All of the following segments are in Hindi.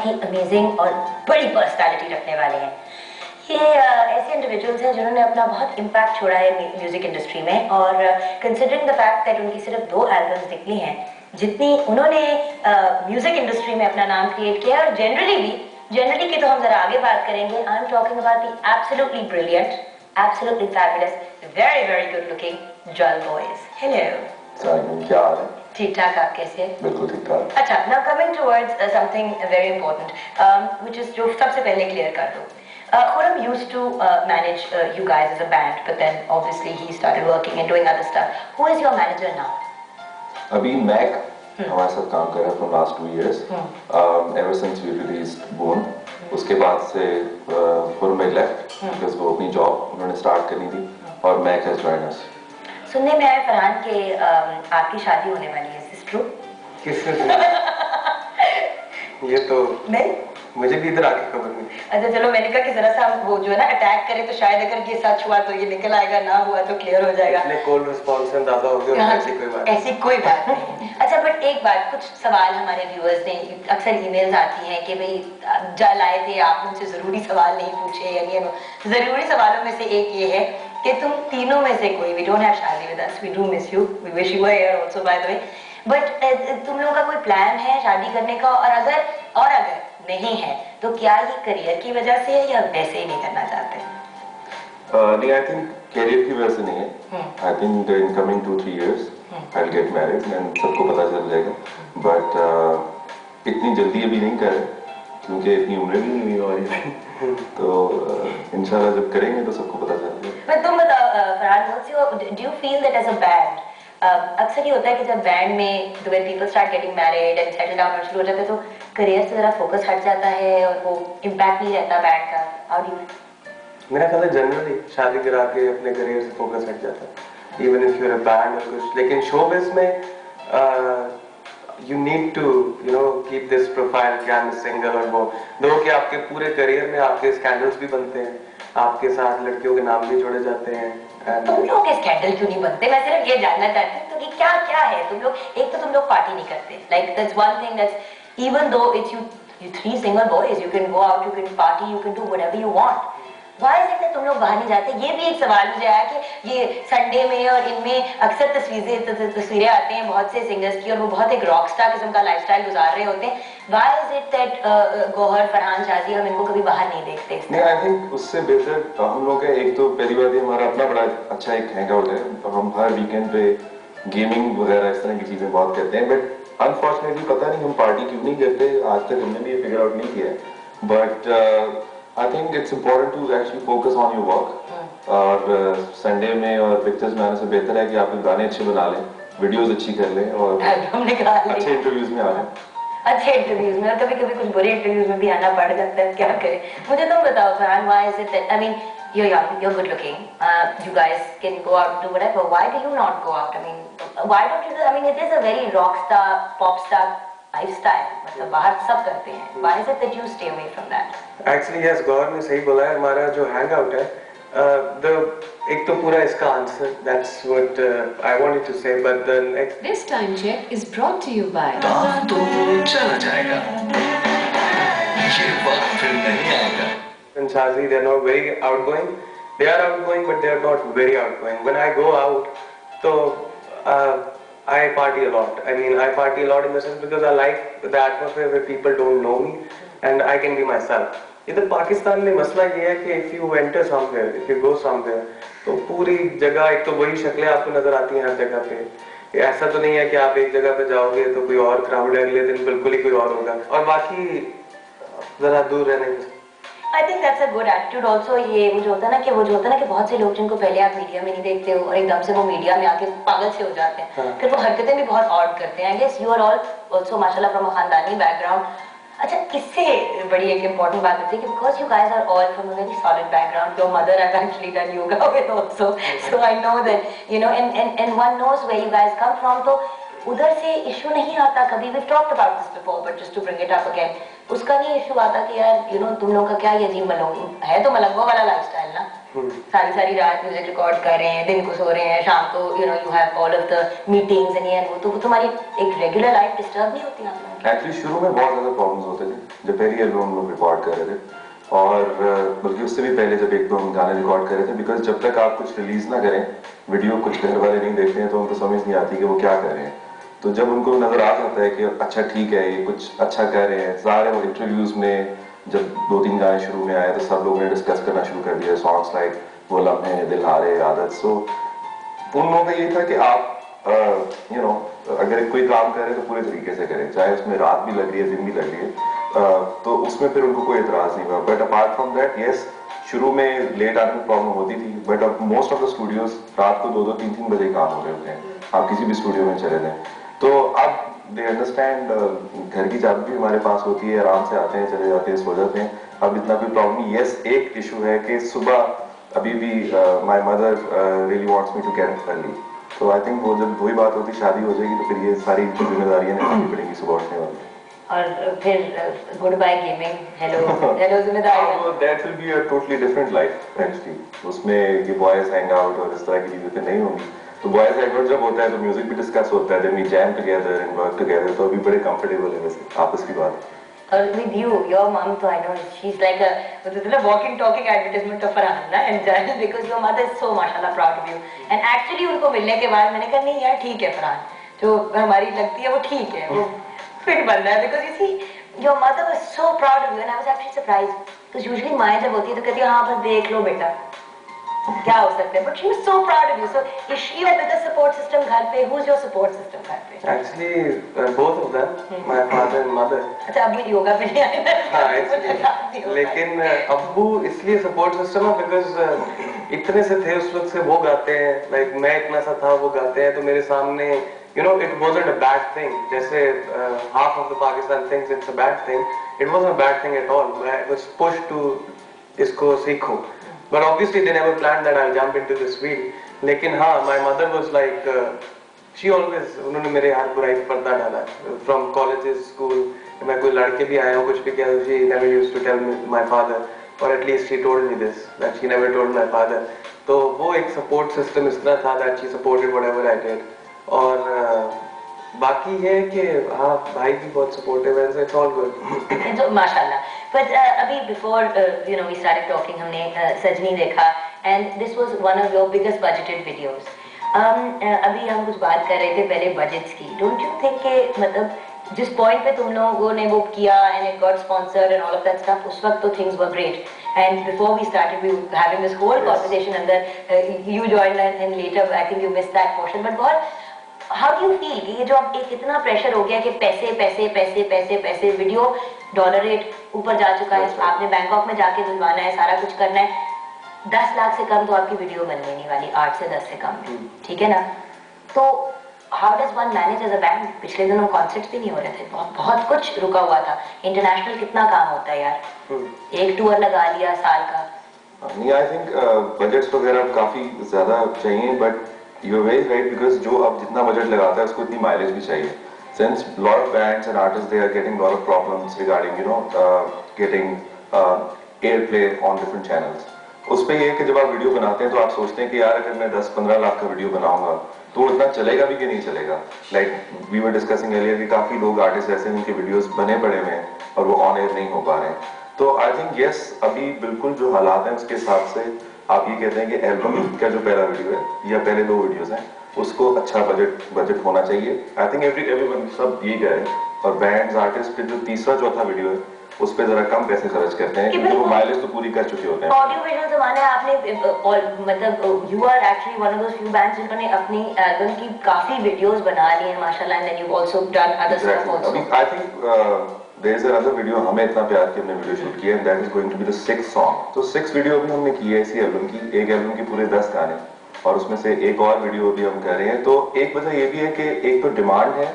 बहुत ही अमेजिंग और बड़ी पर्सनालिटी रखने वाले हैं। ये ऐसे इंडिविजुअल्स हैं जिन्होंने अपना बहुत इम्पैक्ट छोड़ा है म्यूजिक इंडस्ट्री में, और कंसिडरिंग द फैक्ट दैट उनकी सिर्फ 2 एल्बम्स निकली हैं, जितनी उन्होंने म्यूजिक इंडस्ट्री में अपना नाम क्रिएट किया है, और जनरली की तो हम जरा आगे बात करेंगे। I am talking about the absolutely brilliant, absolutely fabulous, very very good looking जल बॉयज। हेलो, क्या हाल है? ठीक ठाक, आप कैसे? बिल्कुल ठीक ठाक। अच्छा, now coming towards something very important, which is जो सबसे पहले क्लियर कर दो। Khurram used to manage you guys as a band, but then obviously he started working and doing other stuff. Who is your manager now? अभी मैक हमारे साथ काम कर रहा है from last 2 years. Ever since we released Bone, उसके बाद से Khurram left because वो अपनी जॉब उन्होंने स्टार्ट करनी थी, और मैक has joined us. सुनने में आया फरहान के आपकी शादी होने वाली है, is this true? किसने? ये तो नहीं, मुझे भी इधर आके खबर नहीं। अच्छा चलो, मैंने कहा कि जरा सा हम वो जो है ना अटैक करें, तो शायद अगर ये सच हुआ तो ये निकल आएगा, ना हुआ तो क्लियर हो जाएगा। इतने कॉल रिस्पॉन्स में दादा हो गया, ऐसी कोई बात नहीं। अच्छा, बट एक बात, कुछ सवाल हमारे व्यूअर्स ने, अक्सर ईमेल्स आती हैं कि भाई जल आए थे, आप मुझसे जरूरी सवाल नहीं पूछे, यानी जरूरी सवालों में से एक ये है कि तुम तीनों में से कोई, वी डोंट हैव शादी with us, we do miss you, we wish you were here also by the way, but तुम लोगों का कोई प्लान है शादी करने का? और अगर नहीं है तो क्या ये करियर की वजह से है या वैसे ही नहीं करना चाहते? नहीं, आई थिंक करियर की वजह से नहीं है। I think in coming 2-3 years I will get married and सबको पता चल जाएगा, बट इतनी जल्दी अभी नहीं कर रहे क्योंकि इतनी उम्र भी नहीं हुई हमारी। तो इंशाल्लाह जब करेंगे तो सबको पता चल जाएगा। पर तुम बताओ Farhan, do you feel that as a band, अक्सर ये होता है कि जब बैंड में the way people start getting married and settle down शुरू हो जाते हैं, तो करियर से जरा फोकस हट जाता है और वो इम्पैक्ट नहीं रहता बैंड का? How do you? मेरा ख्याल है जनरली शादी करा के अपने करियर से फोकस हट जाता है, even if you are a band और कुछ। लेकिन शोबिज़ में you need to keep this profile कि आई एम सिंगल, और वो दो कि आपके पूरे करियर में आपके स्कैंडल्स भी बनते हैं, आपके साथ लड़कियों के नाम भी जोड़े जाते हैं। तुम लोग के स्कैंडल क्यों नहीं बनते? मैं सिर्फ ये जानना चाहती हूँ तो कि क्या क्या है तुम लोग? एक तो तुम लोग पार्टी नहीं करते, like that's one thing, that's even though it's you 3 single boys, you can go out, you can party, you can do whatever you want. Why is it that तुम लोग बाहर नहीं जाते? ये भी एक सवाल मुझे आया कि ये संडे में और इनमें अक्सर तस्वीरें आते हैं बहुत से सिंगर्स की, और वो बहुत एक रॉक स्टार किस्म का लाइफस्टाइल गुजार रहे होते हैं। Why is it that Gauhar, Farhan, Shaji, हम इनको कभी बाहर नहीं देखते? नहीं, आई थिंक उससे बेहतर हम लोग का एक तो पहली बात हमारा अपना बड़ा अच्छा एक हैंगआउट है, तो हम हर वीकेंड पे गेमिंग वगैरह इस तरह की चीजें बहुत करते हैं, बट अनफॉर्चुनेटली पता नहीं हम पार्टी क्यों नहीं करते, आज तक हमने भी ये फिगर आउट नहीं किया है। But I think it's important to actually focus on your work, और संडे में और पिक्चर्स में आने से बेहतर है कि आप गाने अच्छे बना लें, वीडियोस अच्छी कर लें, और अच्छे इंटरव्यूज में आ लें। अच्छे इंटरव्यूज में, और कभी कभी कुछ बुरे इंटरव्यूज में भी आना पड़ जाता है, क्या करें? मुझे तुम बताओ Farhan, why is it that, I mean, you're young, you're good looking, you guys can go out and do whatever, why do you not go out? I mean, why don't you do, I mean, it is a very rock star, pop star lifestyle, मतलब बाहर सब करते हैं, why is it that you stay away from that? Actually yes, गौर ने सही बोला है, हमारा जो हैंग आउट है, एक तो पूरा इसका answer, that's what I wanted to say, but the next This time check is brought to you by तो चला जाएगा, ये वक्त फिर नहीं आएगा। and Shazi, they're not very outgoing. They are outgoing, but they are not very outgoing. When I go out, so I party a lot. I mean, I party a lot in the sense because I like the atmosphere where people don't know me and I can be myself. इधर पाकिस्तान में मसला ये है कि if you enter somewhere, if you go somewhere, तो पूरी जगह एक तो वही शक्लें आपको नजर आती हैं हर जगह पे। ऐसा तो नहीं है कि आप एक जगह पे जाओगे तो कोई और क्राउड है, अगले दिन बिल्कुल ही कोई और होगा, और बाकी जरा दूर रहने की। I think that's a good attitude also। ये मुझे होता है ना कि वो जो होता है ना कि बहुत से लोग जिनको पहले आप मीडिया में नहीं देखते हो और एकदम से वो मीडिया में आके पागल से हो जाते हैं, फिर वो हरकतें भी बहुत ऑड करते हैं। I guess you are all also माशाल्लाह from a खानदानी बैकग्राउंड। अच्छा, इससे बड़ी एक इम्पोर्टेंट बात होती है कि because you guys are all from a very solid background, your mother has actually done yoga with also, so I know that you know and one knows where you guys come from, तो उधर से इशू नहीं आता कभी। We've talked about this before, but just to bring it up again, उसका नहीं इशू आता कि यार तुम लोग का क्या ये अजीब मलंग है, तो मलंगों वाला लाइफस्टाइल ना। सारी रात म्यूजिक रिकॉर्ड कर रहे हैं, दिन को सो रहे हैं, शाम को you have all of the meetings and ये एंड वो, तो तुम्हारी एक रेगुलर लाइफ डिस्टर्ब नहीं होती आप लोगों की? एक्चुअली शुरू में बहुत ज़्यादा प्रॉब्लम्स होते थे जब पहली एल्बम हम लोग रिकॉर्ड कर रहे थे, और बल्कि उससे भी पहले जब एक दो हम गाने रिकॉर्ड कर रहे थे, बिकॉज जब तक आप कुछ रिलीज ना करें, वीडियो कुछ घर वाले नहीं देखते हैं तो उनको समझ नहीं आती कि वो क्या कर रहे हैं। तो जब उनको नजर आ जाता है कि अच्छा ठीक है ये कुछ अच्छा कर रहे हैं, सारे वो इंटरव्यूज में जब 2-3 गाने शुरू में आए तो सब लोगों ने डिस्कस करना शुरू कर दिया सॉन्ग्स लाइक वो लम्हे, दिल हारे, आदत। सो उन लोगों का ये था कि आप अगर कोई काम करें तो पूरे तरीके से करें, चाहे उसमें रात भी लग रही है दिन भी लग रही है, तो उसमें फिर उनको कोई एतराज नहीं हुआ। But apart from that yes, शुरू में लेट आने में प्रॉब्लम होती थी, बट अब मोस्ट ऑफ द स्टूडियोज रात को 2-2, 3-3 बजे काम हो रहे होते हैं, आप किसी भी स्टूडियो में चले जाएं। तो अब दे अंडरस्टैंड, घर की चाबी भी हमारे पास होती है, आराम से आते हैं, चले जाते हैं, सो जाते हैं, अब इतना कोई प्रॉब्लम नहीं। यस, एक इशू है कि सुबह अभी भी my mother really wants me to get up early, तो आई थिंक वो जब वही बात होती शादी हो जाएगी तो फिर ये सारी जिम्मेदारियां निभानी पड़ेंगी सुबह उठने वाली। और फिर गुड बाय गेमिंग, हेलो जिम्मेदारियां। That will be a totally different life actually, उसमें ये बॉयज हैंग आउट और इस तरह की चीजें तो नहीं होंगी। तो बॉयज हैंग आउट जब होता है तो म्यूजिक भी डिस्कस होता है, then we jam together and work together, तो अभी बड़े कंफर्टेबल है वैसे आपस की बात। और with you, your mom, तो I know she's like a walking talking advertisement of Farhan ना in general, because your mother is so mashallah proud of you, and actually उनको मिलने के बाद मैंने कहा नहीं यार ठीक है फरहान, जो हमारी लगती है वो ठीक है, वो फिट बन रहा है, because you see your mother was so proud of you and I was actually surprised, because usually माँ जब होती है तो कहती है हाँ बस देख लो बेटा क्या हो सकता है, but she was so proud of you. So is she your biggest support system घर पे? Who's your support system घर पे? Actually both of them, my father and mother. अच्छा अभी योगा पे नहीं आए ना? हाँ actually, लेकिन अब्बू इसलिए support system है because इतने से थे उस वक्त से वो गाते हैं, like मैं इतना सा था वो गाते हैं, तो मेरे सामने you know it wasn't a bad thing, जैसे half of the Pakistan thinks it's a bad thing, it wasn't a bad thing at all. I was pushed to इसको सीखो. But obviously they never planned that I'll jump into this field. लेकिन हाँ, my mother was like, she always, उन्होंने मेरे हाथ बुराई पे पर्दा डाला. From colleges, school, मैं कोई लड़के भी आया हो कुछ भी किया, she never used to tell me my father, or at least she told me this, that she never told my father. तो वो एक support system इस तरह था that she supported whatever I did. और बाकी है कि हाँ भाई भी बहुत supportive है, so it's all good. तो माशाल्लाह. But अभी before we started talking हमने सजनी देखा and this was one of your biggest budgeted videos. अभी हम कुछ बात कर रहे थे पहले budgets की. Don't you think कि मतलब जिस point पे तुम लोगों ने वो किया and it got sponsored and all of that stuff, उस वक्त तो things were great. And before we started, we were having this whole conversation अंदर you joined and later I think you missed that portion. But बहुत How do you feel कि ये जो अब एक इतना प्रेशर हो गया कि पैसे पैसे पैसे पैसे पैसे, वीडियो डॉलर रेट ऊपर जा चुका है, आपने बैंकॉक में जाके दिलवाना है, सारा कुछ करना है, 10 लाख से कम तो आपकी वीडियो बनने नहीं वाली, 8 से 10 से कम, ठीक है ना? तो how does one manage as a band? पिछले दिनों कॉन्सर्ट्स भी नहीं हो रहे थे, बहुत कुछ रुका हुआ था, इंटरनेशनल कितना काम होता है यार, एक टूर लगा लिया साल का। नहीं, आई थिंक बजट्स वगैरह काफी ज्यादा चाहिए, but you are very right, because जो अब जितना बजट लगाता है उसको इतनी माइलेज भी चाहिए। Since lot of bands and artists, they are getting lot of problems regarding getting airplay on different channels. उस पे ये है कि जब आप वीडियो बनाते हैं तो आप सोचते हैं कि यार अगर मैं 10-15 लाख का वीडियो बनाऊंगा तो इतना चलेगा भी कि नहीं चलेगा। Like we were discussing earlier कि काफी लोग आर्टिस्ट ऐसे हैं जिनके वीडियोस बने पड़े हुए हैं और वो ऑन एयर नहीं हो पा रहे हैं। तो आई थिंक यस, अभी बिल्कुल जो हालात हैं उसके हिसाब से आप ये कहते हैं कि एल्बम का जो पहला वीडियो है या पहले 2 वीडियोस हैं उसको अच्छा बजट होना चाहिए। आई थिंक एवरीवन सब यही कह रहे हैं, और बैंड्स आर्टिस्ट के जो तीसरा चौथा वीडियो है उस पे जरा कम पैसे खर्च करते हैं क्योंकि वो माइलेज तो पूरी कर चुके होते हैं। ऑडियो विजुअल जमाने आपने मतलब you are actually one of those few bands जिन्होंने अपनी एल्बम की काफी वीडियोस बना ली हैं माशाल्लाह, and then you also done other stuff also. अभी I think there is another video, हमें इतना प्यार कि हमने वीडियो शूट किया, and that is going to be the 6th song. तो 6 वीडियो भी हमने की है इसी एल्बम की, एक एल्बम के पूरे 10 गाने, और उसमें से एक और वीडियो भी हम कर रहे हैं। तो एक वजह ये भी है कि एक तो डिमांड है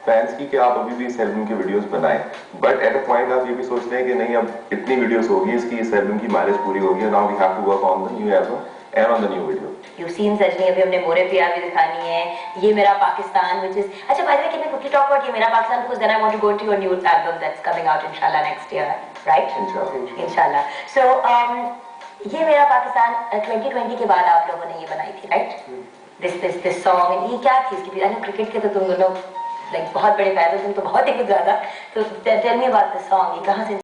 फैंस की कि आप अभी भी इस एल्बम की वीडियोस बनाएं, बट एट अ पॉइंट आप ये भी सोचते हैं कि नहीं अब इतनी वीडियोस होगी इसकी, इस एल्बम की माइलेज पूरी होगी, now we have to work on the new album and on the new video. You've seen सजनी, अभी हमने मोरे प्यार भी दिखानी है, ये मेरा पाकिस्तान, which is अच्छा by the way, can we quickly talk about ये मेरा Pakistan, because then I want to go to your new album that's coming out inshallah next year, right? इंशाल्लाह। Inshallah. So ये मेरा पाकिस्तान 2020 के बाद आप लोगों ने ये बनाई थी, राइट? दिस सॉन्ग, ये क्या थी इसकी? क्रिकेट के तो तुम दोनों लाइक बहुत बड़े फैन हो, तुम तो बहुत ही कुछ ज्यादा, तो tell me about this song, ये कहाँ से